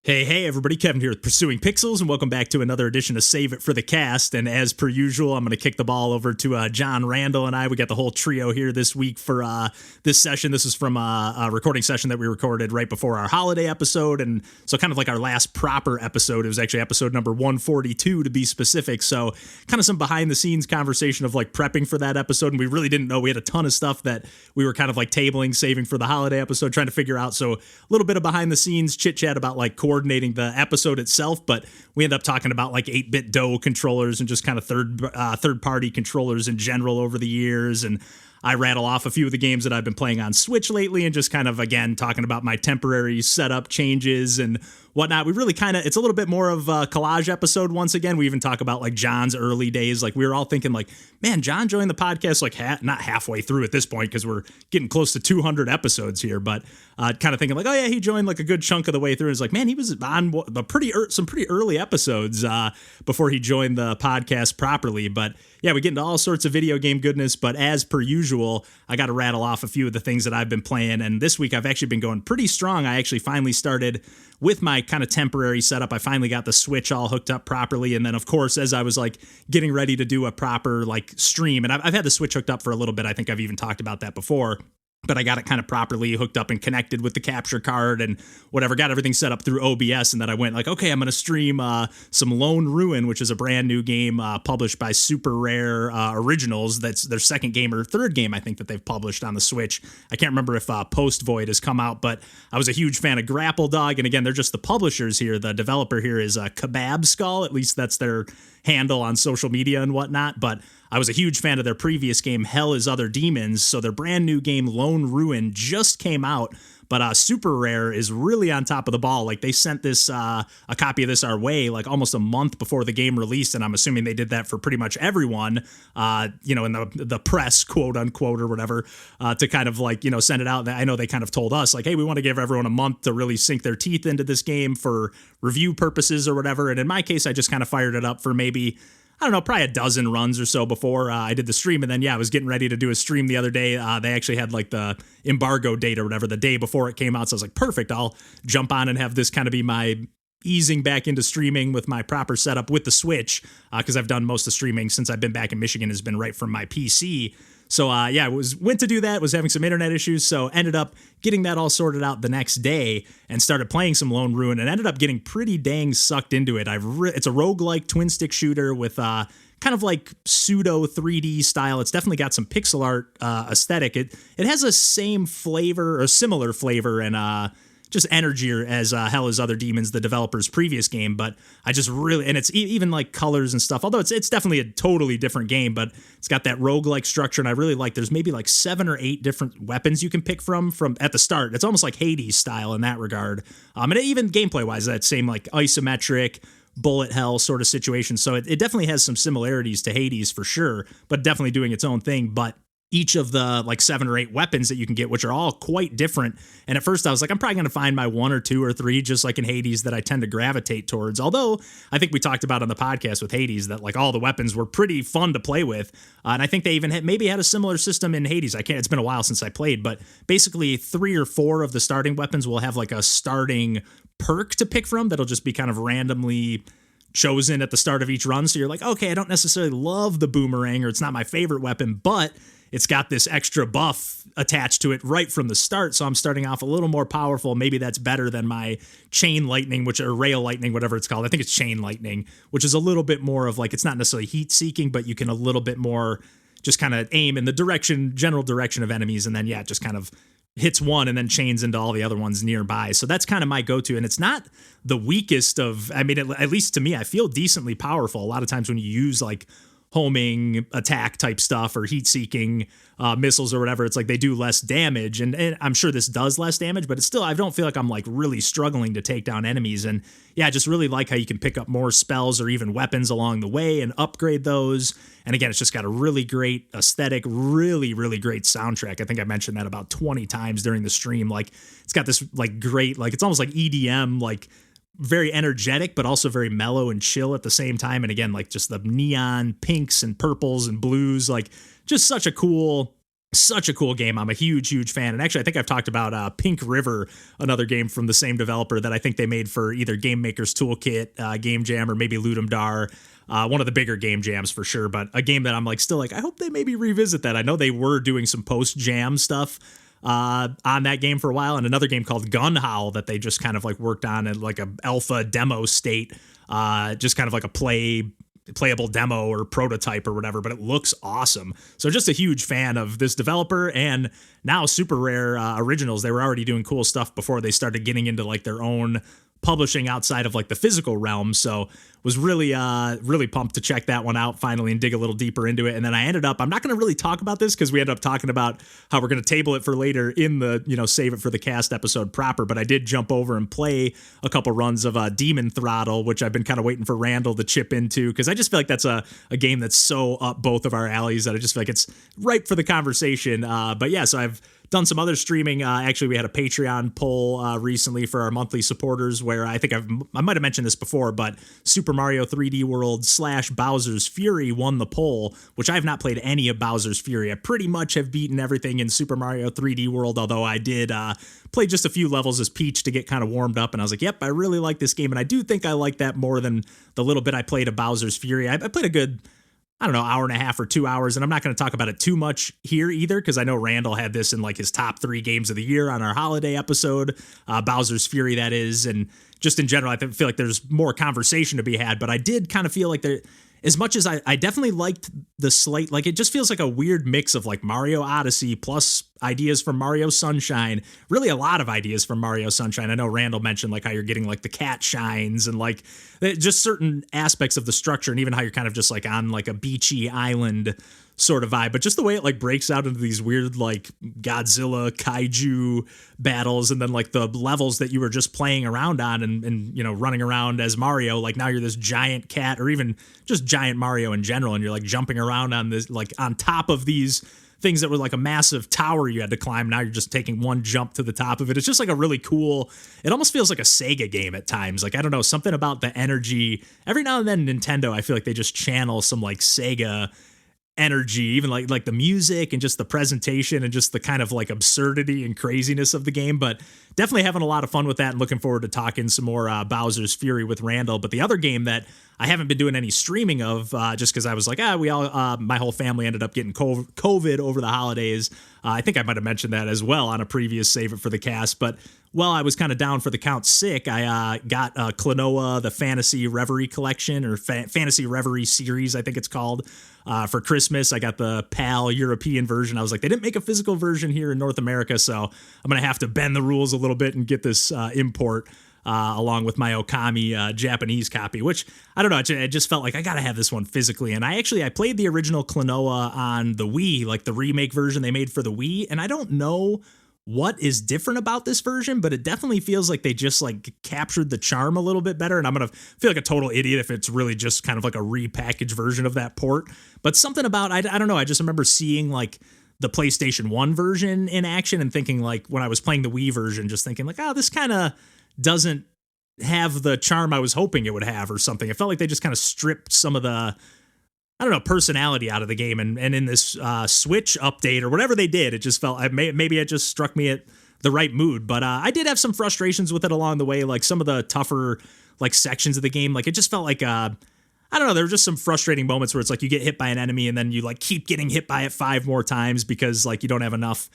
Hey, everybody, Kevin here with Pursuing Pixels, and welcome back to another edition of Save It for the Cast. And as per usual, I'm going to kick the ball over to John, Randall, and I. We got the whole trio here this week for this session. This is from a recording session that we recorded right before our holiday episode, and so kind of like our last proper episode. It was actually episode number 142 to be specific, so kind of some behind-the-scenes conversation of like prepping for that episode, and we really didn't know. We had a ton of stuff that we were kind of like tabling, saving for the holiday episode, trying to figure out. So a little bit of behind-the-scenes chit-chat about like coordinating the episode itself, but we end up talking about like 8BitDo controllers and just kind of third-party controllers in general over the years, and I rattle off a few of the games that I've been playing on Switch lately and just kind of, again, talking about my temporary setup changes and whatnot. We really kind of, it's a little bit more of a collage episode once again. We even talk about like John's early days. Like we were all thinking like, man, John joined the podcast like not halfway through at this point because we're getting close to 200 episodes here, but kind of thinking like, oh yeah, he joined like a good chunk of the way through. It's like, man, he was on some pretty early episodes before he joined the podcast properly. But yeah, we get into all sorts of video game goodness, but as per usual, I got to rattle off a few of the things that I've been playing. And this week I've actually been going pretty strong. I actually finally started with my kind of temporary setup. I finally got the Switch all hooked up properly. And then of course, as I was like getting ready to do a proper like stream, and I've had the Switch hooked up for a little bit. I think I've even talked about that before. But I got it kind of properly hooked up and connected with the capture card and whatever, got everything set up through OBS. And then I went like, okay, I'm going to stream some Lone Ruin, which is a brand new game published by Super Rare Originals. That's their second game or third game, I think, that they've published on the Switch. I can't remember if Post Void has come out, but I was a huge fan of Grapple Dog. And again, they're just the publishers here. The developer here is Kebab Skull. At least that's their handle on social media and whatnot. But I was a huge fan of their previous game, Hell is Other Demons. So their brand new game, Lone Ruin, just came out. But Super Rare is really on top of the ball. Like they sent this a copy of this our way like almost a month before the game released, and I'm assuming they did that for pretty much everyone, in the press, quote unquote, or whatever, to kind of like send it out. I know they kind of told us like, hey, we want to give everyone a month to really sink their teeth into this game for review purposes or whatever. And in my case, I just kind of fired it up for maybe, I don't know, probably a dozen runs or so before I did the stream. And then, yeah, I was getting ready to do a stream the other day. They actually had like the embargo date or whatever the day before it came out. So I was like, perfect, I'll jump on and have this kind of be my easing back into streaming with my proper setup with the Switch, because I've done most of streaming since I've been back in Michigan has been right from my PC. So yeah, went to do that, was having some internet issues, so ended up getting that all sorted out the next day and started playing some Lone Ruin and ended up getting pretty dang sucked into it. It's a roguelike twin stick shooter with kind of like pseudo 3D style. It's definitely got some pixel art aesthetic. It has a same flavor or similar flavor and just energy as Hell is Other Demons, the developer's previous game, but I just really, and it's even like colors and stuff, although it's definitely a totally different game, but it's got that roguelike structure, and I really like, there's maybe like 7 or 8 different weapons you can pick from at the start. It's almost like Hades style in that regard, and even gameplay-wise, that same like isometric, bullet hell sort of situation, so it definitely has some similarities to Hades for sure, but definitely doing its own thing, but each of the like 7 or 8 weapons that you can get, which are all quite different. And at first I was like, I'm probably going to find my 1 or 2 or 3, just like in Hades, that I tend to gravitate towards. Although I think we talked about on the podcast with Hades that like all the weapons were pretty fun to play with. And I think they even maybe had a similar system in Hades. It's been a while since I played, but basically 3 or 4 of the starting weapons will have like a starting perk to pick from that'll just be kind of randomly chosen at the start of each run. So you're like, okay, I don't necessarily love the boomerang, or it's not my favorite weapon, but it's got this extra buff attached to it right from the start, so I'm starting off a little more powerful. Maybe that's better than my chain lightning, or rail lightning, whatever it's called. I think it's chain lightning, which is a little bit more of like, it's not necessarily heat seeking, but you can a little bit more just kind of aim in the general direction of enemies, and then yeah, it just kind of hits one and then chains into all the other ones nearby. So that's kind of my go-to, and it's not the weakest of, I mean, at least to me, I feel decently powerful. A lot of times when you use like homing attack type stuff or heat seeking missiles or whatever, it's like they do less damage, and I'm sure this does less damage, but it's still, I don't feel like I'm like really struggling to take down enemies. And yeah, I just really like how you can pick up more spells or even weapons along the way and upgrade those. And again, it's just got a really great aesthetic, really, really great soundtrack. I think I mentioned that about 20 times during the stream. Like it's got this like great, like it's almost like EDM, like very energetic, but also very mellow and chill at the same time. And again, like just the neon pinks and purples and blues, like just such a cool Such a cool game. I'm a huge fan. And actually, I think I've talked about Pink River, another game from the same developer that I think they made for either Game Maker's Toolkit, Game Jam, or maybe Ludum Dare. One of the bigger game jams for sure, but a game that I'm like still like, I hope they maybe revisit that. I know they were doing some post-jam stuff on that game for a while, and another game called Gun Howl that they just kind of like worked on in like a alpha demo state, just kind of like a playable demo or prototype or whatever, but it looks awesome. So just a huge fan of this developer, and now Super Rare Originals. They were already doing cool stuff before they started getting into like their own publishing outside of like the physical realm. So was really pumped to check that one out finally and dig a little deeper into it. And then I ended up, I'm not going to really talk about this because we ended up talking about how we're going to table it for later in the, save it for the cast episode proper. But I did jump over and play a couple runs of Demon Throttle, which I've been kind of waiting for Randall to chip into, because I just feel like that's a game that's so up both of our alleys that I just feel like it's ripe for the conversation. But yeah, so I've done some other streaming. Actually, we had a Patreon poll recently for our monthly supporters where I think I might have mentioned this before, but Super Mario 3D World / Bowser's Fury won the poll, which I have not played any of Bowser's Fury. I pretty much have beaten everything in Super Mario 3D World, although I did play just a few levels as Peach to get kind of warmed up, and I was like, yep, I really like this game, and I do think I like that more than the little bit I played of Bowser's Fury. I played a good, I don't know, hour and a half or 2 hours. And I'm not going to talk about it too much here either, because I know Randall had this in like his top 3 games of the year on our holiday episode, Bowser's Fury, that is. And just in general, I feel like there's more conversation to be had. But I did kind of feel like there, as much as I definitely liked the slate, like it just feels like a weird mix of like Mario Odyssey plus ideas from Mario Sunshine, really a lot of ideas from Mario Sunshine. I know Randall mentioned like how you're getting like the cat shines and like just certain aspects of the structure, and even how you're kind of just like on like a beachy island sort of vibe, but just the way it like breaks out into these weird like Godzilla kaiju battles, and then like the levels that you were just playing around on and running around as Mario, like now you're this giant cat, or even just giant Mario in general, and you're like jumping around on this like on top of these things that were like a massive tower you had to climb. Now you're just taking one jump to the top of it. It's just like a really cool, it almost feels like a Sega game at times. Like, I don't know, something about the energy. Every now and then Nintendo, I feel like they just channel some like Sega energy, even like the music and just the presentation and just the kind of like absurdity and craziness of the game. But definitely having a lot of fun with that, and looking forward to talking some more Bowser's Fury with Randall. But the other game that I haven't been doing any streaming of, just because I was like, we all, my whole family ended up getting COVID over the holidays. I think I might have mentioned that as well on a previous Save It for the Cast. But while I was kind of down for the count sick, I got Klonoa, the Fantasy Reverie collection, or Fantasy Reverie series, I think it's called. For Christmas, I got the PAL European version. I was like, they didn't make a physical version here in North America, so I'm going to have to bend the rules a little bit and get this import along with my Okami Japanese copy, which, I don't know, it just felt like I got to have this one physically. And I played the original Klonoa on the Wii, like the remake version they made for the Wii, and I don't know what is different about this version, but it definitely feels like they just like captured the charm a little bit better. And I'm going to feel like a total idiot if it's really just kind of like a repackaged version of that port. But something about, I don't know, I just remember seeing like the PlayStation 1 version in action and thinking like, when I was playing the Wii version, just thinking like, this kind of doesn't have the charm I was hoping it would have or something. It felt like they just kind of stripped some of the, I don't know, personality out of the game. And in this Switch update or whatever they did, it just felt, maybe it just struck me at the right mood. But I did have some frustrations with it along the way. Like some of the tougher like sections of the game, like it just felt like, I don't know, there were just some frustrating moments where it's like you get hit by an enemy and then you like keep getting hit by it 5 more times because like you don't have enough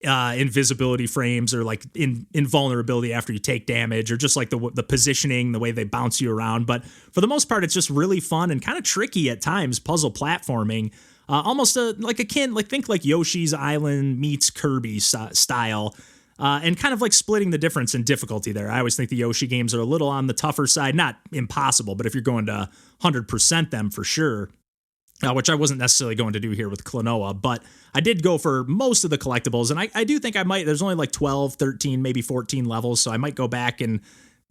invisibility frames, or like invulnerability after you take damage, or just like the positioning, the way they bounce you around. But for the most part, it's just really fun and kind of tricky at times, puzzle platforming, almost think like Yoshi's Island meets Kirby style, and kind of like splitting the difference in difficulty there. I always think the Yoshi games are a little on the tougher side, not impossible, but if you're going to 100% them for sure, which I wasn't necessarily going to do here with Klonoa, but I did go for most of the collectibles, and I do think I might, there's only like 12, 13, maybe 14 levels, so I might go back and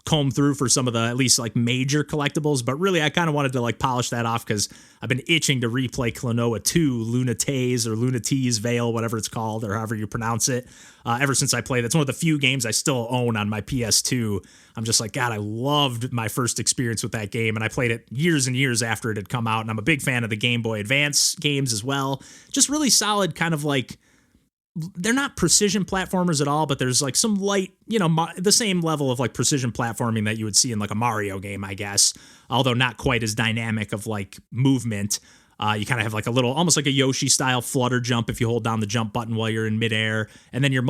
comb through for some of the at least like major collectibles. But really, I kind of wanted to like polish that off because I've been itching to replay Klonoa 2, Lunate's or Lunate's Veil, whatever it's called, or however you pronounce it, ever since I played. It's one of the few games I still own on my PS2. I'm just like, God, I loved my first experience with that game, and I played it years and years after it had come out, and I'm a big fan of the Game Boy Advance games as well. Just really solid kind of like they're not precision platformers at all, but there's like some light, the same level of like precision platforming that you would see in like a Mario game, I guess, although not quite as dynamic of like movement. You kind of have like a little, almost like a Yoshi style flutter jump if you hold down the jump button while you're in midair. And then you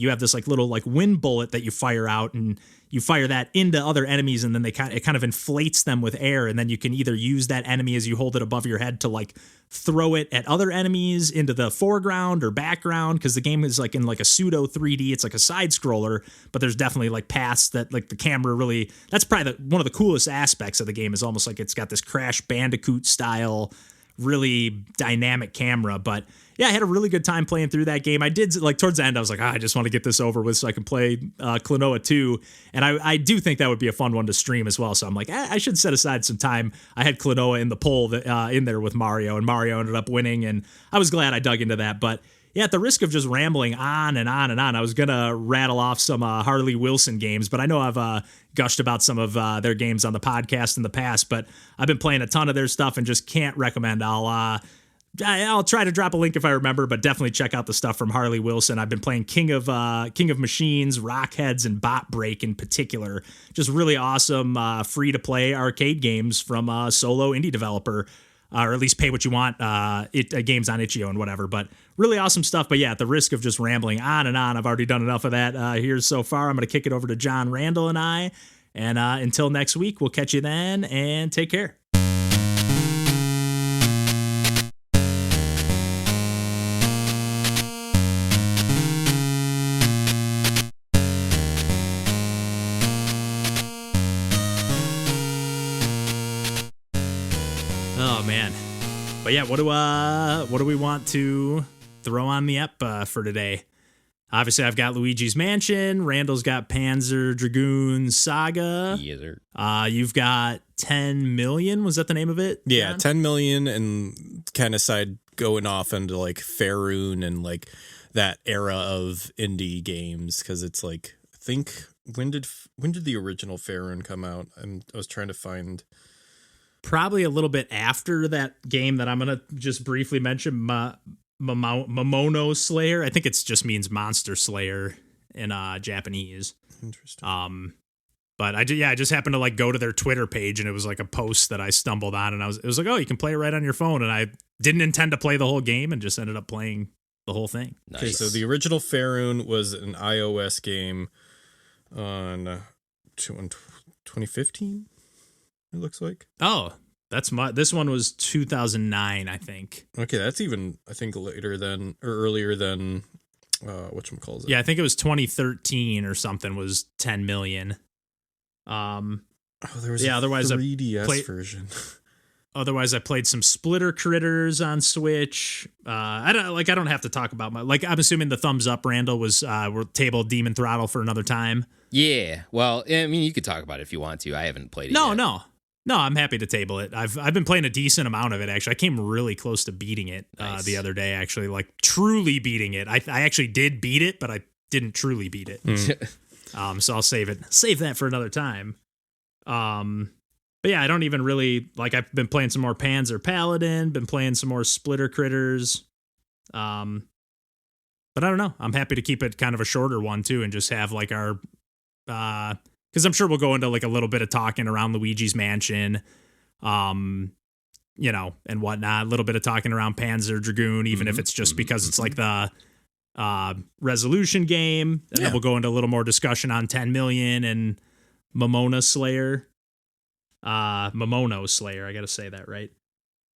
have this like little like wind bullet that you fire out, and you fire that into other enemies, and then it kind of inflates them with air. And then you can either use that enemy as you hold it above your head to like throw it at other enemies into the foreground or background, because the game is like in like a pseudo 3D. It's like a side scroller, but there's definitely like paths that like the camera really, that's probably one of the coolest aspects of the game, is almost like it's got this Crash Bandicoot style really dynamic camera. But yeah, I had a really good time playing through that game. I did, like, towards the end, I was like, I just want to get this over with so I can play Klonoa 2. And I do think that would be a fun one to stream as well. So I'm like, I should set aside some time. I had Klonoa in the poll in there with Mario, and Mario ended up winning, and I was glad I dug into that. But yeah, at the risk of just rambling on and on and on, I was going to rattle off some Harley Wilson games, but I know I've gushed about some of their games on the podcast in the past, but I've been playing a ton of their stuff and just can't recommend. I'll try to drop a link if I remember, but definitely check out the stuff from Harley Wilson. I've been playing King of Machines, Rockheads, and Bot Break in particular. Just really awesome free-to-play arcade games from a solo indie developer. Or at least pay what you want, games on Itch.io and whatever. But really awesome stuff. But yeah, at the risk of just rambling on and on, I've already done enough of that here so far. I'm going to kick it over to John, Randall, and I. And until next week, we'll catch you then, and take care. Oh man, but yeah, what do we want to throw on the ep for today? Obviously, I've got Luigi's Mansion. Randall's got Panzer Dragoon Saga. Yes, sir. You've got 10 million. Was that the name of it? Yeah, John? 10 million, and kind of side going off into like Faerun and like that era of indie games, because it's like, I think when did the original Faerun come out? I was trying to find. Probably a little bit after that game that I'm gonna just briefly mention, Momono Slayer. I think it just means Monster Slayer in Japanese. Interesting. But I just happened to like go to their Twitter page, and it was like a post that I stumbled on, and it was like, oh, you can play it right on your phone, and I didn't intend to play the whole game, and just ended up playing the whole thing. Nice. Okay, so the original Faerun was an iOS game on 2015. It looks like. Oh, this one was 2009, I think. Okay, that's even, I think, earlier than whatchamacallit. Yeah, I think it was 2013 or something was 10 million. There was otherwise 3DS version. Otherwise, I played some Splitter Critters on Switch. I don't have to talk about I'm assuming the thumbs up, Randall, was we'll table Demon Throttle for another time. Yeah, well, I mean, you could talk about it if you want to. I haven't played it yet. No, I'm happy to table it. I've been playing a decent amount of it, actually. I came really close to beating it Nice. the other day, actually, like truly beating it. I actually did beat it, but I didn't truly beat it. So I'll save that for another time. But yeah, I don't even really, I've been playing some more Panzer Paladin, been playing some more Splitter Critters. But I don't know. I'm happy to keep it kind of a shorter one too, and just have like our, because I'm sure we'll go into like a little bit of talking around Luigi's Mansion, and whatnot. A little bit of talking around Panzer Dragoon, even if it's just because it's like the resolution game. And then we'll go into a little more discussion on 10 million and Momono Slayer. Momono Slayer, I gotta say that right.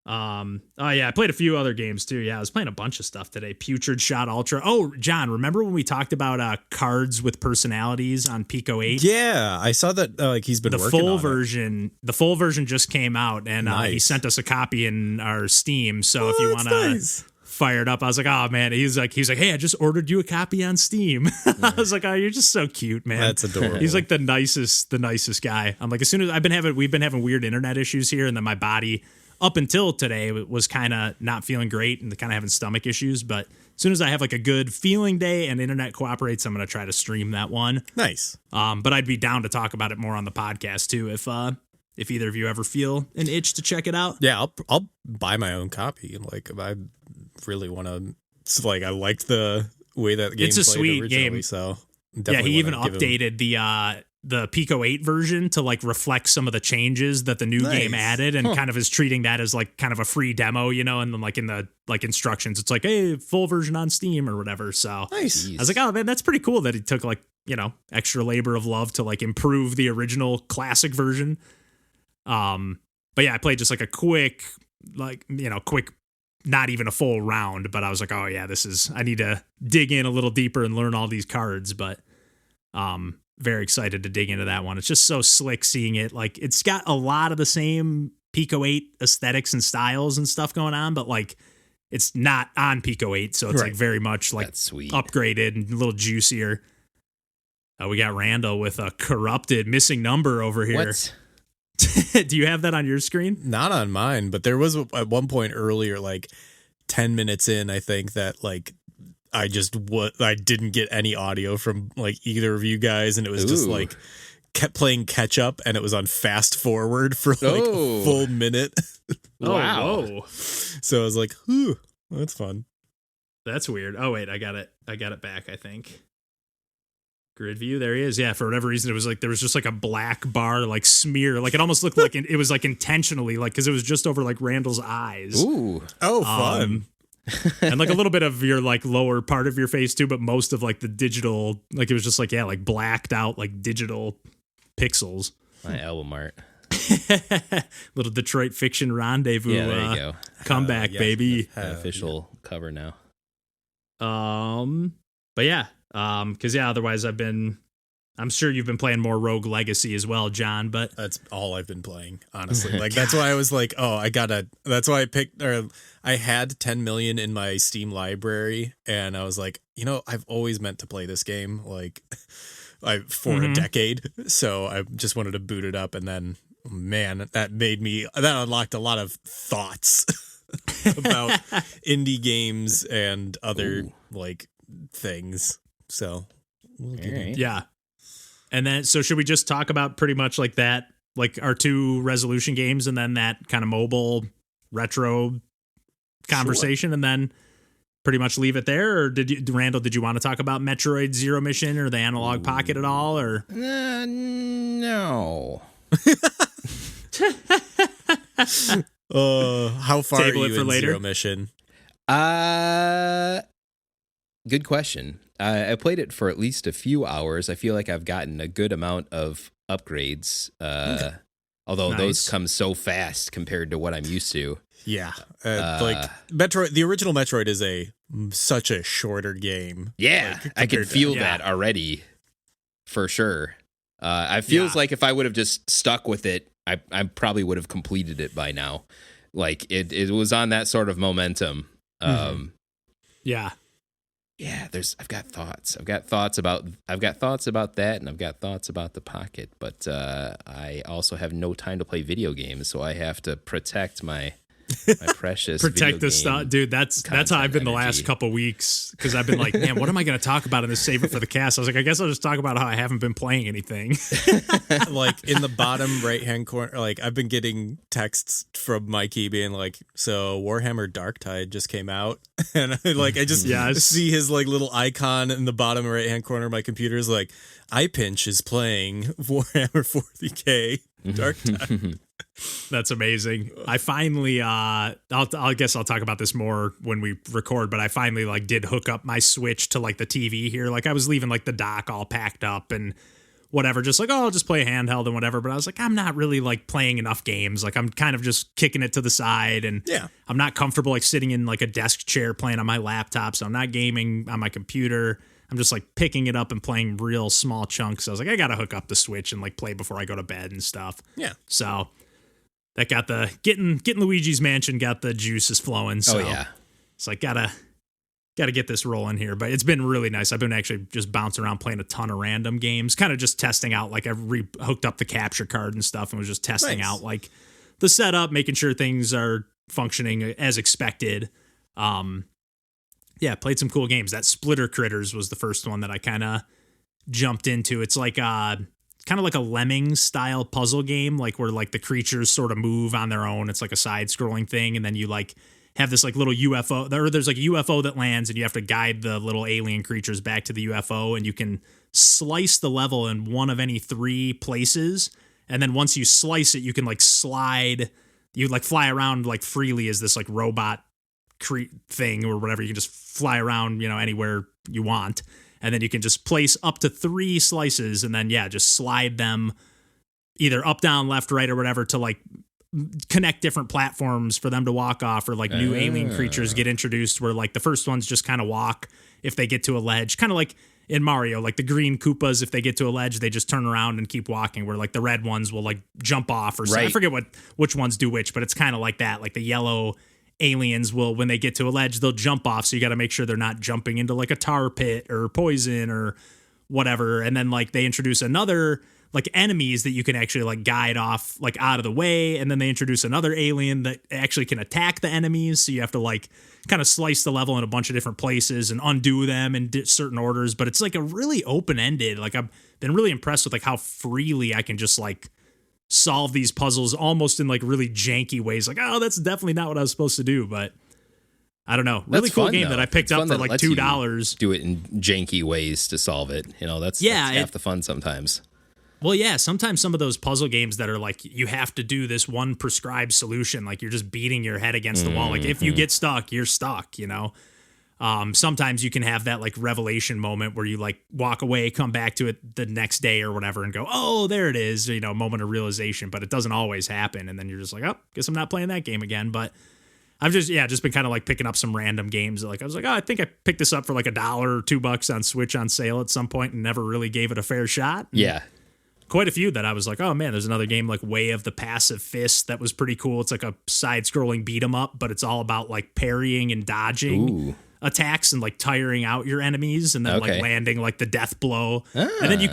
I played a few other games too. Yeah, I was playing a bunch of stuff today. Putrid Shot Ultra. Oh, John, remember when we talked about cards with personalities on Pico 8? Yeah, I saw that he's been working on it. The full version just came out, and he sent us a copy in our Steam. So if you want to fire it up, I was like, oh man, he's like, hey, I just ordered you a copy on Steam. I was like, oh, you're just so cute, man. That's adorable. He's like the nicest guy. I'm like, as soon as we've been having weird internet issues here, and then my body up until today was kind of not feeling great and kind of having stomach issues. But as soon as I have like a good feeling day and internet cooperates, I'm going to try to stream that one. Nice. But I'd be down to talk about it more on the podcast too, if either of you ever feel an itch to check it out. Yeah, I'll buy my own copy. Like, I really want to. Like, I liked the way that game It's a played sweet originally. game. So Yeah, he even updated the Pico 8 version to like reflect some of the changes that the new game added, and kind of is treating that as like kind of a free demo, you know, and then like in the like instructions, it's like, hey, full version on Steam or whatever. So nice. I was like, oh man, that's pretty cool that he took like, you know, extra labor of love to like improve the original classic version. But yeah, I played just like a quick, like, you know, not even a full round, but I was like, oh yeah, I need to dig in a little deeper and learn all these cards. But very excited to dig into that one. It's just so slick seeing it. Like, it's got a lot of the same Pico 8 aesthetics and styles and stuff going on, but like it's not on Pico 8, so it's like very much like upgraded and a little juicier. We got Randall with a corrupted missing number over here. What? Do you have that on your screen? Not on mine, but there was at one point earlier, like 10 minutes in, I think, that like I didn't get any audio from like either of you guys, and it was just like kept playing catch up, and it was on fast forward for like a full minute. Wow. Whoa. So I was like, "Whew, that's fun." That's weird. Oh wait, I got it back, I think. Grid view, there he is. Yeah, for whatever reason, it was like there was just like a black bar, like smear, like it almost looked like it was like intentionally, like because it was just over like Randall's eyes. Ooh, fun. And like a little bit of your like lower part of your face too, but most of like the digital, like it was just like like blacked out like digital pixels. My album art. Little Detroit Fiction Rendezvous. Yeah, there you go. Comeback, baby. Official cover now. But yeah. Because otherwise I'm sure you've been playing more Rogue Legacy as well, John, but that's all I've been playing, honestly. Like that's why I was like, that's why I had 10 million in my Steam library, and I was like, you know, I've always meant to play this game like for a decade. So I just wanted to boot it up, and then man, that unlocked a lot of thoughts about indie games and other like things. So yeah. And then so should we just talk about pretty much like that, like our two resolution games, and then that kind of mobile retro conversation, and then pretty much leave it there? Or Randall, did you want to talk about Metroid Zero Mission or the Analog Pocket at all? Or no. How far Table are it you for in later? Zero Mission? Good question. I played it for at least a few hours. I feel like I've gotten a good amount of upgrades, although those come so fast compared to what I'm used to. Yeah, like Metroid, the original Metroid is such a shorter game. Yeah, like, I can feel that already, for sure. It feels like if I would have just stuck with it, I probably would have completed it by now. Like it was on that sort of momentum. Yeah, I've got thoughts. I've got thoughts about that, and I've got thoughts about the Pocket. But I also have no time to play video games, so I have to protect my precious protect the stuff, dude. That's how I've been the last couple weeks, because I've been like, man, what am I going to talk about in this Save It for the Cast? I was like, I guess I'll just talk about how I haven't been playing anything. Like in the bottom right hand corner, like I've been getting texts from Mikey being like, so Warhammer Darktide just came out, and I just see his like little icon in the bottom right hand corner of my computer is like, iPinch is playing Warhammer 40k Darktide. That's amazing. I finally I guess I'll talk about this more when we record, but I finally like did hook up my Switch to like the TV here. Like I was leaving like the dock all packed up and whatever, just like, I'll just play handheld and whatever, but I was like, I'm not really like playing enough games. Like I'm kind of just kicking it to the side, and I'm not comfortable like sitting in like a desk chair playing on my laptop, so I'm not gaming on my computer. I'm just like picking it up and playing real small chunks. So I was like, I gotta hook up the Switch and like play before I go to bed and stuff. Yeah. So that got the getting Luigi's Mansion got the juices flowing. So it's like gotta get this rolling here. But it's been really nice. I've been actually just bouncing around playing a ton of random games, kind of just testing out. Like I hooked up the capture card and stuff and was just testing out like the setup, making sure things are functioning as expected. Played some cool games. That Splitter Critters was the first one that I kind of jumped into. It's like kind of like a Lemmings style puzzle game, like where like the creatures sort of move on their own. It's like a side scrolling thing, and then you like have this like little UFO, or there's like a UFO that lands and you have to guide the little alien creatures back to the UFO, and you can slice the level in one of any 3 places. And then once you slice it, you can like slide, you like fly around like freely as this like robot thing or whatever. You can just fly around, you know, anywhere you want. And then you can just place up to 3 slices and then, yeah, just slide them either up, down, left, right, or whatever to like connect different platforms for them to walk off, or like new alien creatures get introduced where like the first ones just kind of walk if they get to a ledge, kind of like in Mario, like the green Koopas, if they get to a ledge, they just turn around and keep walking, where like the red ones will like jump off or something. I forget which ones do which, but it's kind of like that. Like the yellow aliens will, when they get to a ledge, they'll jump off. So you got to make sure they're not jumping into like a tar pit or poison or whatever. And then like they introduce another like enemies that you can actually like guide off like out of the way. And then they introduce another alien that actually can attack the enemies. So you have to like kind of slice the level in a bunch of different places and undo them in certain orders. But it's like a really open-ended, like I've been really impressed with like how freely I can just like solve these puzzles almost in like really janky ways. Like, oh, that's definitely not what I was supposed to do. But I don't know. Really that's cool fun, game though. that I picked up for like $2. Do it in janky ways to solve it. You know, that's half the fun sometimes. Well, yeah, sometimes some of those puzzle games that are like, you have to do this one prescribed solution, like you're just beating your head against the wall. Like if you get stuck, you're stuck, you know? Sometimes you can have that like revelation moment where you like walk away, come back to it the next day or whatever and go, oh, there it is, you know, moment of realization, but it doesn't always happen. And then you're just like, oh, guess I'm not playing that game again. But I've just been kind of like picking up some random games. Like I was like, oh, I think I picked this up for like $1 or $2 on Switch on sale at some point and never really gave it a fair shot. And yeah. Quite a few that I was like, oh man, there's another game like Way of the Passive Fist that was pretty cool. It's like a side-scrolling beat 'em up, but it's all about like parrying and dodging attacks and like tiring out your enemies and then like landing like the death blow. And then you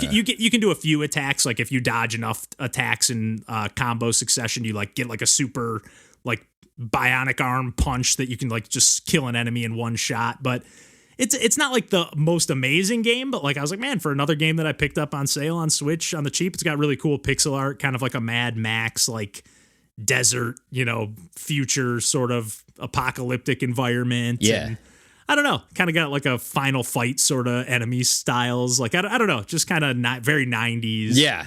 can do a few attacks. Like if you dodge enough attacks in combo succession, you like get like a super like bionic arm punch that you can like just kill an enemy in one shot. But it's not like the most amazing game, but like I was like, man, for another game that I picked up on sale on Switch on the cheap, it's got really cool pixel art, kind of like a Mad Max, like desert, you know, future sort of apocalyptic environment. Yeah. And I don't know, kind of got like a Final Fight sort of enemy styles. Like, I don't know, just kind of not very 90s. Yeah.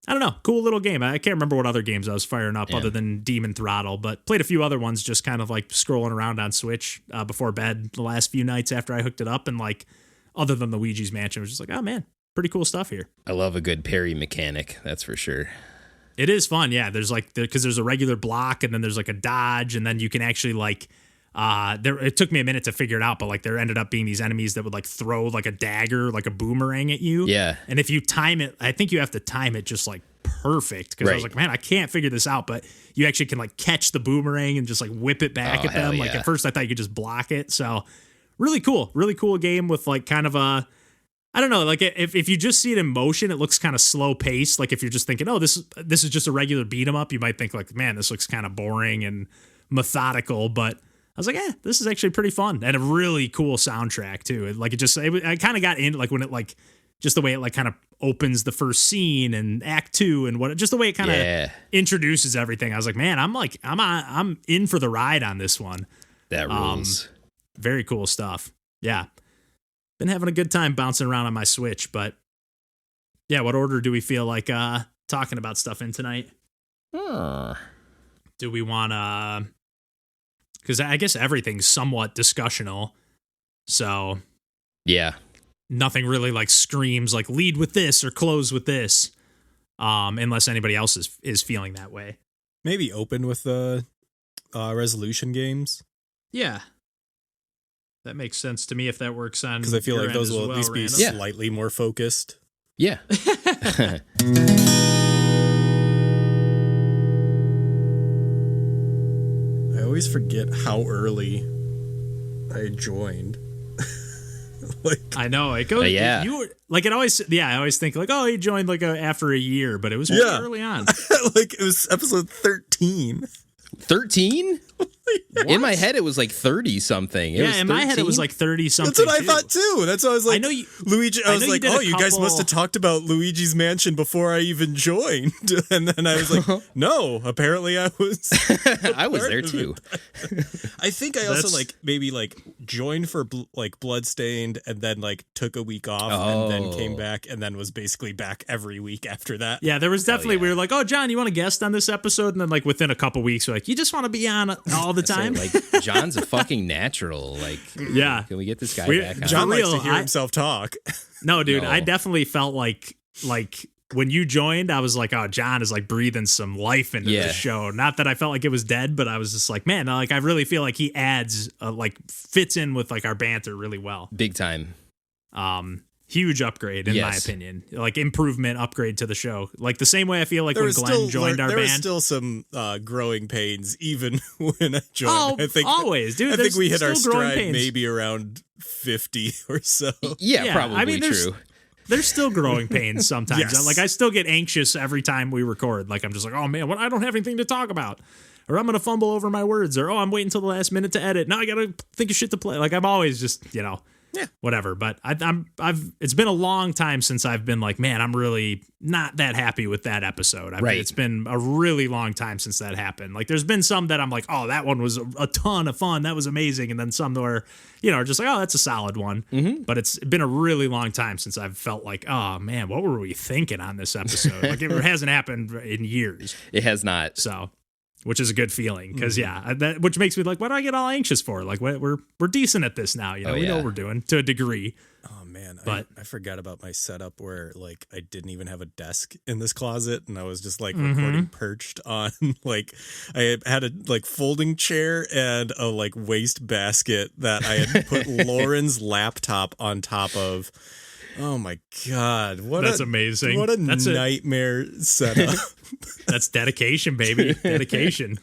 I don't know. Cool little game. I can't remember what other games I was firing up other than Demon Throttle, but played a few other ones just kind of like scrolling around on Switch before bed the last few nights after I hooked it up. And like, other than the Luigi's Mansion, I was just like, oh man, pretty cool stuff here. I love a good parry mechanic. That's for sure. It is fun. Yeah. There's like, because there's a regular block and then there's like a dodge, and then you can actually like, it took me a minute to figure it out, but like there ended up being these enemies that would like throw like a dagger, like a boomerang at you. Yeah. And if you time it, I think you have to time it just like perfect. Cause I was like, man, I can't figure this out, but you actually can like catch the boomerang and just like whip it back at them. Like at first I thought you could just block it. So really cool game with like kind of a, I don't know, like if you just see it in motion, it looks kind of slow paced. Like if you're just thinking, oh, this is just a regular beat 'em up, you might think like, man, this looks kind of boring and methodical, but I was like, this is actually pretty fun, and a really cool soundtrack too. I kind of got into like when it like just the way it like kind of opens the first scene and act 2 and just the way it kind of introduces everything. I was like, man, I'm in for the ride on this one. That rules. Very cool stuff. Yeah, been having a good time bouncing around on my Switch, but yeah, what order do we feel like talking about stuff in tonight? Do we want to? Because I guess everything's somewhat discussional. So, yeah. Nothing really like screams like lead with this or close with this. Unless anybody else is feeling that way. Maybe open with the resolution games. Yeah. That makes sense to me if that works on. Because I feel like those will at least be Randall. slightly more focused. Yeah. I always forget how early I joined. Like I know it goes. Yeah. You were like it always. Yeah, I always think like, oh, he joined like after a year, but it was pretty early on. Like it was episode 13. 13? In my head, it was like 30 something. It was in my head, it was 13? like 30 something. That's what I thought too. That's why I was like, I know you, Luigi. I was like, did a you guys couple- must have talked about Luigi's Mansion before I even joined. And then I was like, no, apparently I was. I was there too. I think I also That's- like maybe like joined for like Bloodstained and then like took a week off and then came back and then was basically back every week after that. Yeah, there was definitely, we were like, oh, John, you want to guest on this episode? And then like within a couple weeks, we're like, you just want to be on all the time? Like, John's a fucking natural. Like, Yeah. can we get this guy We- back on? John likes real, to hear I- himself talk. No, dude, No. I definitely felt like when you joined, I was like, oh, John is like breathing some life into Yeah. the show. Not that I felt like it was dead, but I was just like, man, like I really feel like he adds, like fits in with like our banter really well. Big time. Huge upgrade in my Yes. opinion, like improvement upgrade to the show. Like the same way I feel like There when was Glenn joined our there was band. still some growing pains even when I joined. Oh, I think always, dude. I think there's we hit our still growing stride pains. maybe around 50 or so. Yeah, probably I mean, true. There's still growing pains sometimes. Yes. Like I still get anxious every time we record. Like I'm just like, oh man, I don't have anything to talk about, or I'm gonna fumble over my words, or I'm waiting until the last minute to edit. Now I gotta think of shit to play. Like I'm always just whatever. But I've it's been a long time since I've been like, man, I'm really not that happy with that episode. Right. It's been a really long time since that happened. Like there's been some that I'm like, oh, that one was a ton of fun. That was amazing. And then some where, are just like, oh, that's a solid one. Mm-hmm. But it's been a really long time since I've felt like, oh man, what were we thinking on this episode? Like it hasn't happened in years. It has not. So, which is a good feeling because which makes me like, what do I get all anxious for? Like we're decent at this now. We know what we're doing to a degree. Oh man, But- I forgot about my setup where like I didn't even have a desk in this closet and I was just like Mm-hmm. recording perched on like I had a like folding chair and a like waste basket that I had put Lauren's laptop on top of. Oh my god, That's amazing. What a That's nightmare setup. That's dedication, baby. Dedication.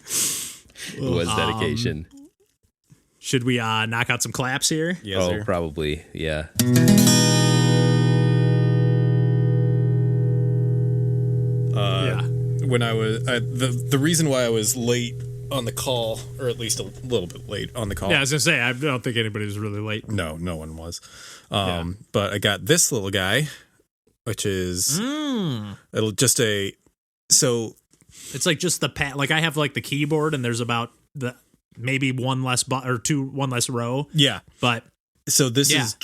It was dedication. Should we knock out some claps here? Yes, sir. Probably. Yeah. Yeah. When I was the reason why I was late on the call, or at least a little bit late on the call. Yeah, I was gonna say I don't think anybody was really late. No one was. But I got this little guy, which is it'll just so It's like just the pad. Like I have like the keyboard, and there's about maybe one less one less row. yeah. But So this Yeah. is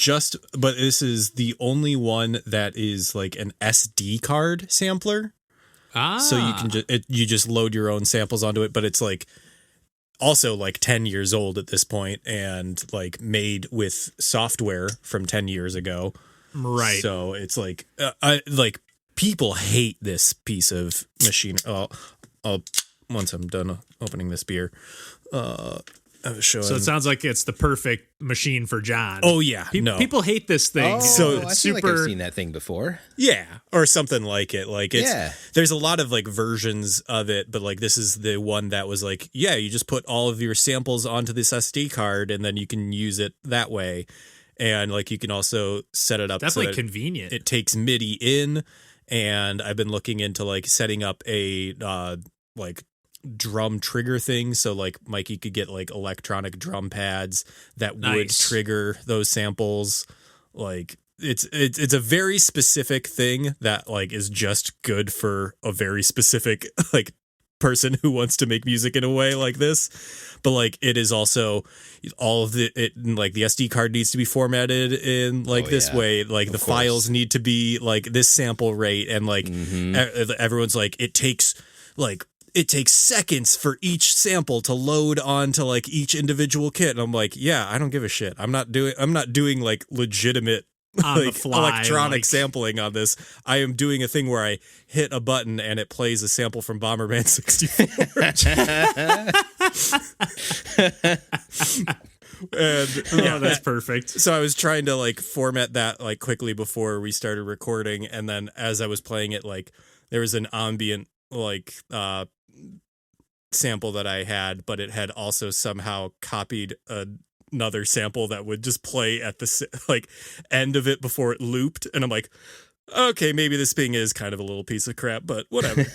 but this is the only one that is like an SD card sampler. So you can you just load your own samples onto it, but it's like also like 10 years old at this point and like made with software from 10 years ago. right. So it's like like people hate this piece of machine. I'll once I'm done opening this beer. I was showing. So it sounds like it's the perfect machine for John. Oh yeah, no. People hate this thing. So I it's feel like I've super. seen that thing before. Yeah, or something like it. Like it's Yeah. there's a lot of like versions of it, but like this is the one that was like, yeah, you just put all of your samples onto this SD card and then you can use it that way. And like you can also set it up Definitely so that convenient. it takes MIDI in, and I've been looking into like setting up a like drum trigger thing, so like Mikey could get like electronic drum pads that would Nice. trigger those samples. Like it's a very specific thing that like is just good for a very specific like person who wants to make music in a way like this. But like it is also all of it like the SD card needs to be formatted in like this way, like the course. files need to be like this sample rate, and like everyone's like it takes seconds for each sample to load onto like each individual kit, and I'm like, yeah, I don't give a shit. I'm not doing like legitimate On the like fly, electronic like- sampling on this. I am doing a thing where I hit a button and it plays a sample from Bomberman 64. Yeah, that's perfect. So I was trying to like format that like quickly before we started recording, and then as I was playing it, like there was an ambient like sample that I had, but it had also somehow copied another sample that would just play at the like end of it before it looped, and I'm like, okay, maybe this thing is kind of a little piece of crap, but whatever.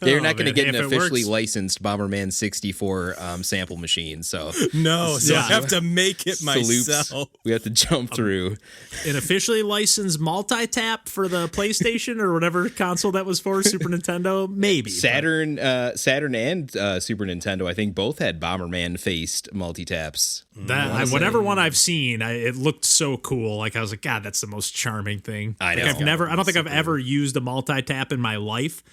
You're not going to get an If it officially works. licensed Bomberman 64 sample machine, so No, so I Yeah. have to make it salutes. myself. We have to jump through. An officially licensed multi-tap for the PlayStation or whatever console that was for, Super Nintendo, maybe. Saturn and Super Nintendo, I think both had Bomberman faced multi-taps. Whatever one I've seen, it looked so cool. Like I was like, God, that's the most charming thing. I Like, know. I don't think I've ever used a multi-tap in my life.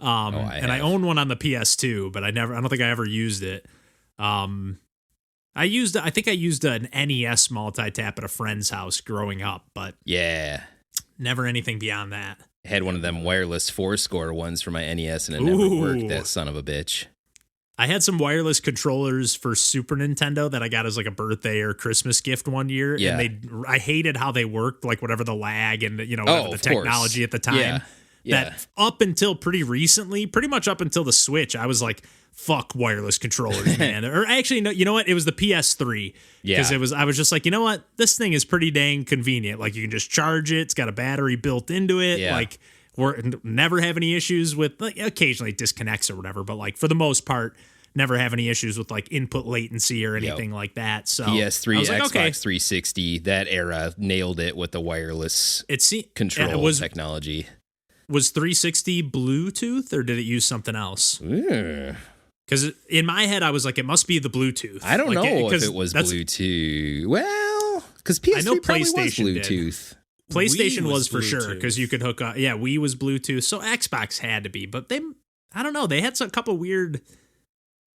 I have. own one on the PS2, but I don't think I ever used it. I think I used an NES multi-tap at a friend's house growing up, but Yeah. never anything beyond that. I had one of them wireless 4-score ones for my NES, and it never worked, that son of a bitch. I had some wireless controllers for Super Nintendo that I got as like a birthday or Christmas gift one year. Yeah. And I hated how they worked, like whatever the lag and, whatever the of technology course. at the time. Yeah. Yeah. That up until pretty recently, pretty much up until the Switch, I was like, fuck wireless controllers, man. Or actually, no, you know what? It was the PS3. Yeah. Because I was just like, you know what? This thing is pretty dang convenient. Like you can just charge it. It's got a battery built into it. Yeah. Like never have any issues with, like, occasionally it disconnects or whatever, but like for the most part, never have any issues with like input latency or anything like that. So PS3, I was like, Xbox okay. 360, that era nailed it with the wireless control technology. Was 360 Bluetooth or did it use something else? Because in my head, I was like, it must be the Bluetooth. I don't like, know if it was Bluetooth. Well, because PS3 I know probably was PlayStation did. Bluetooth. PlayStation Wii was for sure Bluetooth. because you could hook up. Yeah, Wii was Bluetooth. So Xbox had to be, but I don't know. They had a couple weird.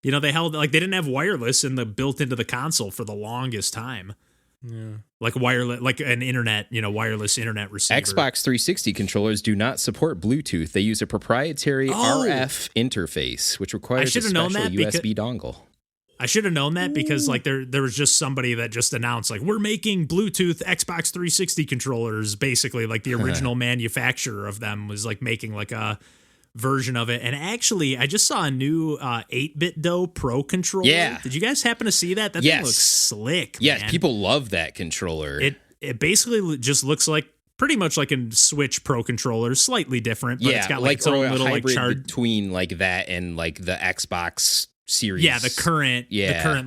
They held like they didn't have wireless built into the console for the longest time. Yeah. Like wireless, like an internet, wireless internet receiver. Xbox 360 controllers do not support Bluetooth. They use a proprietary RF interface, which requires a should've known special that because- USB dongle. I should have known that because like there was just somebody that just announced like we're making Bluetooth Xbox 360 controllers, basically like the original manufacturer of them was like making like a version of it. And actually I just saw a new 8BitDo Pro controller. Yeah. Did you guys happen to see that? That Yes. thing looks slick. Yes, man. people love that controller. It basically just looks like pretty much like a Switch Pro controller, slightly different, but it's got like its or own a little like hybrid chart. between like that and like the Xbox series. Yeah, the current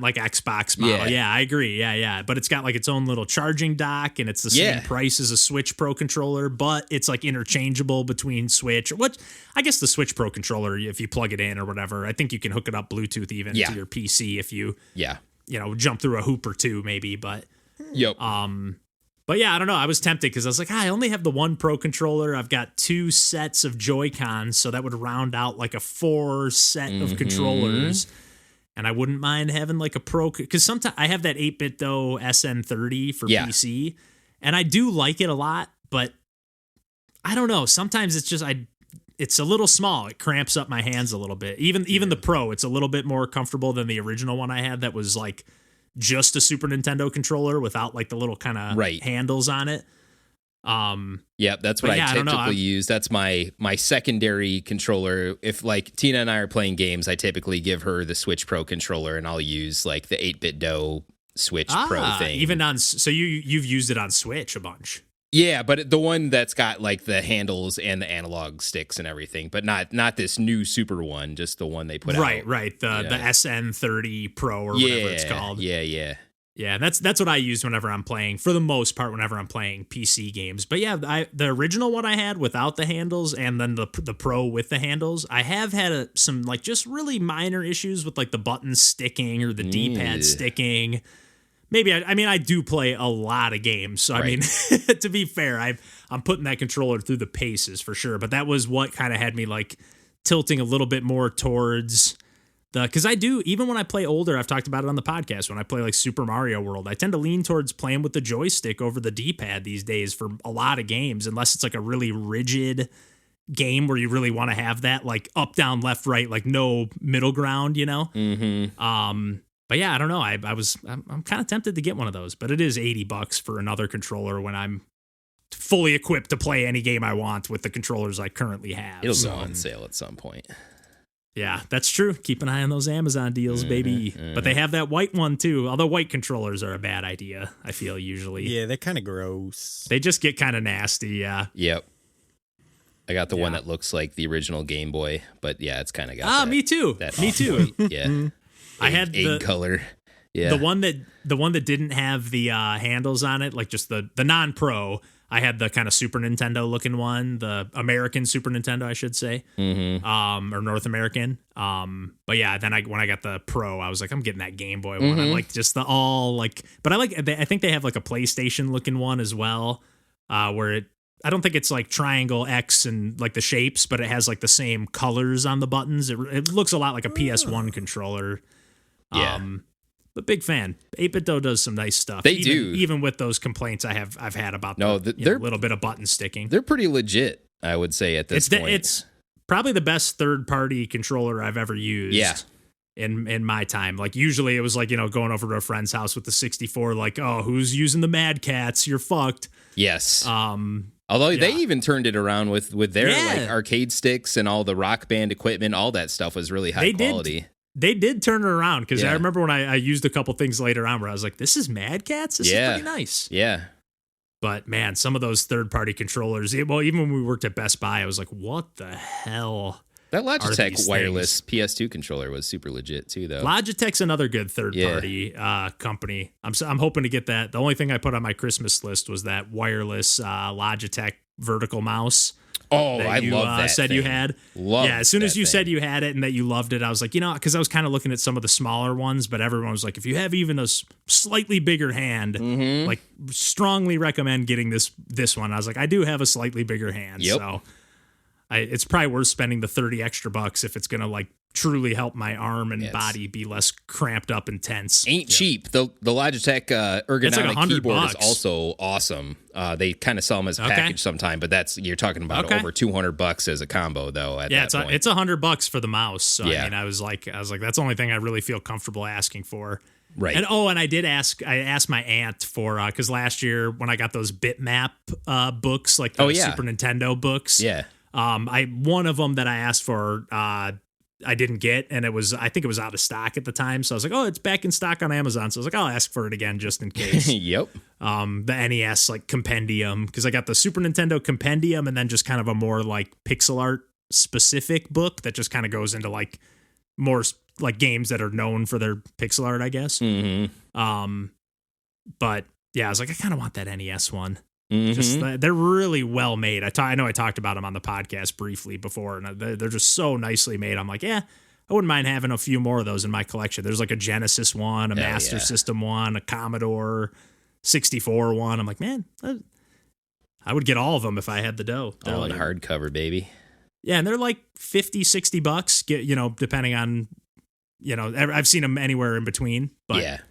like Xbox model. Yeah. Yeah, I agree. Yeah. But it's got like its own little charging dock and it's the same price as a Switch Pro controller, but it's like interchangeable between Switch. What I guess the Switch Pro controller, if you plug it in or whatever, I think you can hook it up Bluetooth even to your PC if you jump through a hoop or two maybe, but But yeah, I don't know. I was tempted because I was like, I only have the one Pro controller. I've got 2 sets of Joy-Cons, so that would round out like a 4 set of controllers. And I wouldn't mind having like a Pro, because sometimes I have that 8BitDo SN30 for PC, and I do like it a lot, but I don't know. Sometimes it's just it's a little small. It cramps up my hands a little bit. Even the Pro, it's a little bit more comfortable than the original one I had that was like just a Super Nintendo controller without like the little kind of handles on it. Yeah, that's what I typically use. That's my secondary controller. If like Tina and I are playing games, I typically give her the Switch Pro controller and I'll use like the 8BitDo Switch Pro thing. Even so you've used it on Switch a bunch. Yeah, but the one that's got like the handles and the analog sticks and everything, but not this new super one, just the one they put out. Right. The SN30 Pro or whatever it's called. Yeah. Yeah, that's what I use whenever I'm playing, for the most part, whenever I'm playing PC games. But yeah, the original one I had without the handles and then the Pro with the handles, I have had some like just really minor issues with like the buttons sticking or the D-pad sticking. Maybe, I do play a lot of games, so I mean, to be fair, I'm putting that controller through the paces for sure, but that was what kind of had me like tilting a little bit more towards because I do, even when I play older, I've talked about it on the podcast, when I play like Super Mario World, I tend to lean towards playing with the joystick over the D-pad these days for a lot of games, unless it's like a really rigid game where you really want to have that like up, down, left, right, like no middle ground, But yeah, I don't know. I'm kind of tempted to get one of those, but it is $80 for another controller when I'm fully equipped to play any game I want with the controllers I currently have. It'll go on sale at some point. Yeah, that's true. Keep an eye on those Amazon deals, baby. But they have that white one too. Although white controllers are a bad idea, I feel usually. Yeah, they're kind of gross. They just get kind of nasty. Yeah. Yep. I got the one that looks like the original Game Boy, but yeah, it's kind of got that, me too. Me too. Yeah. I had egg color. Yeah. The one that didn't have the handles on it, like just the non-pro. I had the kind of Super Nintendo looking one, the American Super Nintendo, I should say, or North American. But yeah, then when I got the Pro, I was like, I'm getting that Game Boy one. I like just but I think they have like a PlayStation looking one as well, where I don't think it's like triangle X and like the shapes, but it has like the same colors on the buttons. It looks a lot like a PS1 controller. Yeah. But big fan. 8BitDo does some nice stuff. They do. Even with those complaints I've had about they're a little bit of button sticking. They're pretty legit, I would say, at this point. It's probably the best third-party controller I've ever used. Yeah. In my time. Like usually it was like, going over to a friend's house with the 64, like, oh, who's using the Mad Cats? You're fucked. Yes. Although they even turned it around with their like arcade sticks and all the Rock Band equipment, all that stuff was really high quality. They did turn it around because I remember when I used a couple things later on where I was like, this is Mad Cats? This is pretty nice. Yeah. But man, some of those third-party controllers, even when we worked at Best Buy, I was like, what the hell? That Logitech wireless PS2 controller was super legit too, though. Logitech's another good third-party company. I'm hoping to get that. The only thing I put on my Christmas list was that wireless Logitech vertical mouse. Oh, I love that. Said thing. you had. As soon as you said you had it and that you loved it, I was like, because I was kind of looking at some of the smaller ones, but everyone was like, if you have even a slightly bigger hand, like strongly recommend getting this one. I was like, I do have a slightly bigger hand, so it's probably worth spending the $30 extra if it's gonna like truly help my arm and body be less cramped up and tense. Ain't cheap. The Logitech ergonomic like keyboard is also awesome. They kind of sell them as a package sometime, but you're talking about over $200 as a combo though. It's $100 for the mouse. So I mean, I was like, that's the only thing I really feel comfortable asking for. Right. And I asked my aunt for because last year when I got those bitmap books, like the Super Nintendo books, one of them that I asked for I didn't get, and I think it was out of stock at the time. So I was like, oh, it's back in stock on Amazon. So I was like, I'll ask for it again just in case. Yep. The NES like compendium, because I got the Super Nintendo compendium and then just kind of a more like pixel art specific book that just kind of goes into like more like games that are known for their pixel art, I guess. But yeah, I was like, I kind of want that NES one. Just they're really well made. I know I talked about them on the podcast briefly before, and they're just so nicely made. I'm like, I wouldn't mind having a few more of those in my collection. There's like a Genesis one, a Master System one, a Commodore 64 one. I'm like, man, I would get all of them if I had the dough. All in hardcover, baby. Yeah, and they're like $50-$60, depending on, I've seen them anywhere in between, but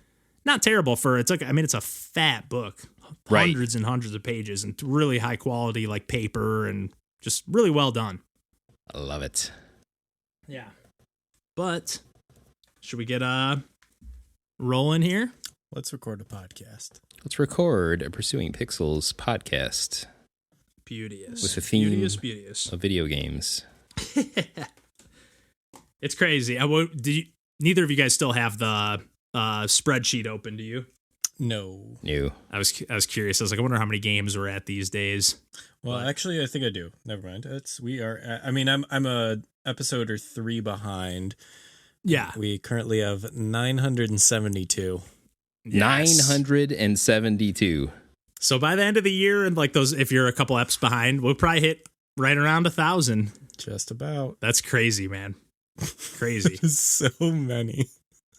not terrible it's a fat book. Hundreds and hundreds of pages and really high quality like paper and just really well done. I love it. Yeah. But should we get rolling here? Let's record a podcast. Let's record a Pursuing Pixels podcast. Beauteous. With a theme beauteous. of video games. It's crazy. Neither of you guys still have the spreadsheet open, do you? No. I was curious. I was like, I wonder how many games we're at these days. Well, actually, I think I do. Never mind. I'm a episode or 3 behind. Yeah. We currently have 972. Yes. 972. So by the end of the year, and like those, if you're a couple eps behind, we'll probably hit right around 1,000. Just about. That's crazy, man. Crazy. So many.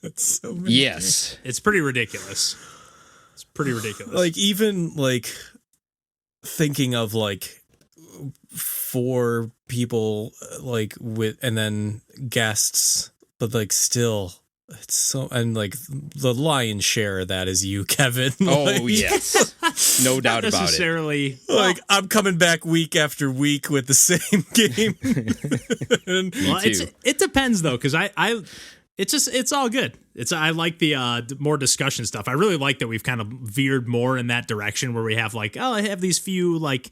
That's so many. Yes. It's pretty ridiculous. It's pretty ridiculous. Like even like thinking of like 4 people like with and then guests, but like still it's so, and like the lion's share of that is you, Kevin. Oh like, yes. No doubt about it. Necessarily. Like I'm coming back week after week with the same game. It depends though, because it's all good. I like the more discussion stuff. I really like that we've kind of veered more in that direction where we have like, I have these few like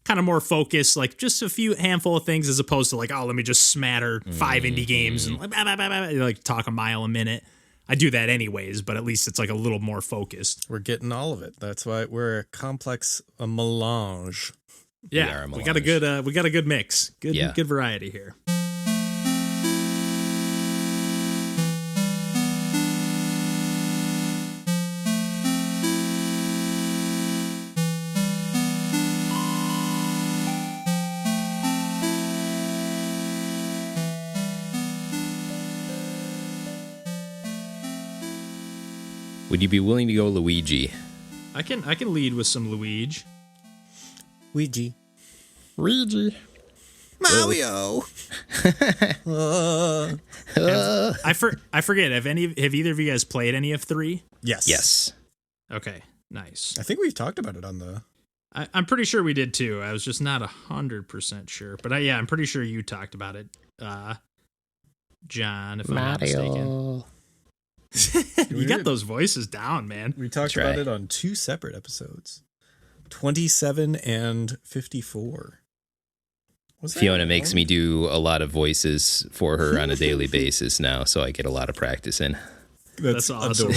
kind of more focused, like just a few handful of things as opposed to like, oh, let me just smatter 5 indie games and like talk a mile a minute. I do that anyways, but at least it's like a little more focused. We're getting all of it. That's why we're a melange. Yeah, we got a good mix. Good variety here. Would you be willing to go Luigi? I can lead with some Luigi. Luigi. Mario. I forget. Have either of you guys played any of 3? Yes. Okay. Nice. I think we've talked about it on the. I'm pretty sure we did too. I was just not 100% sure, but I'm pretty sure you talked about it, John. If I'm not mistaken. You got those voices down, man. We talked about it on 2 separate episodes, 27 and 54. Fiona makes me do a lot of voices for her on a daily basis now, so I get a lot of practice in. That's awesome.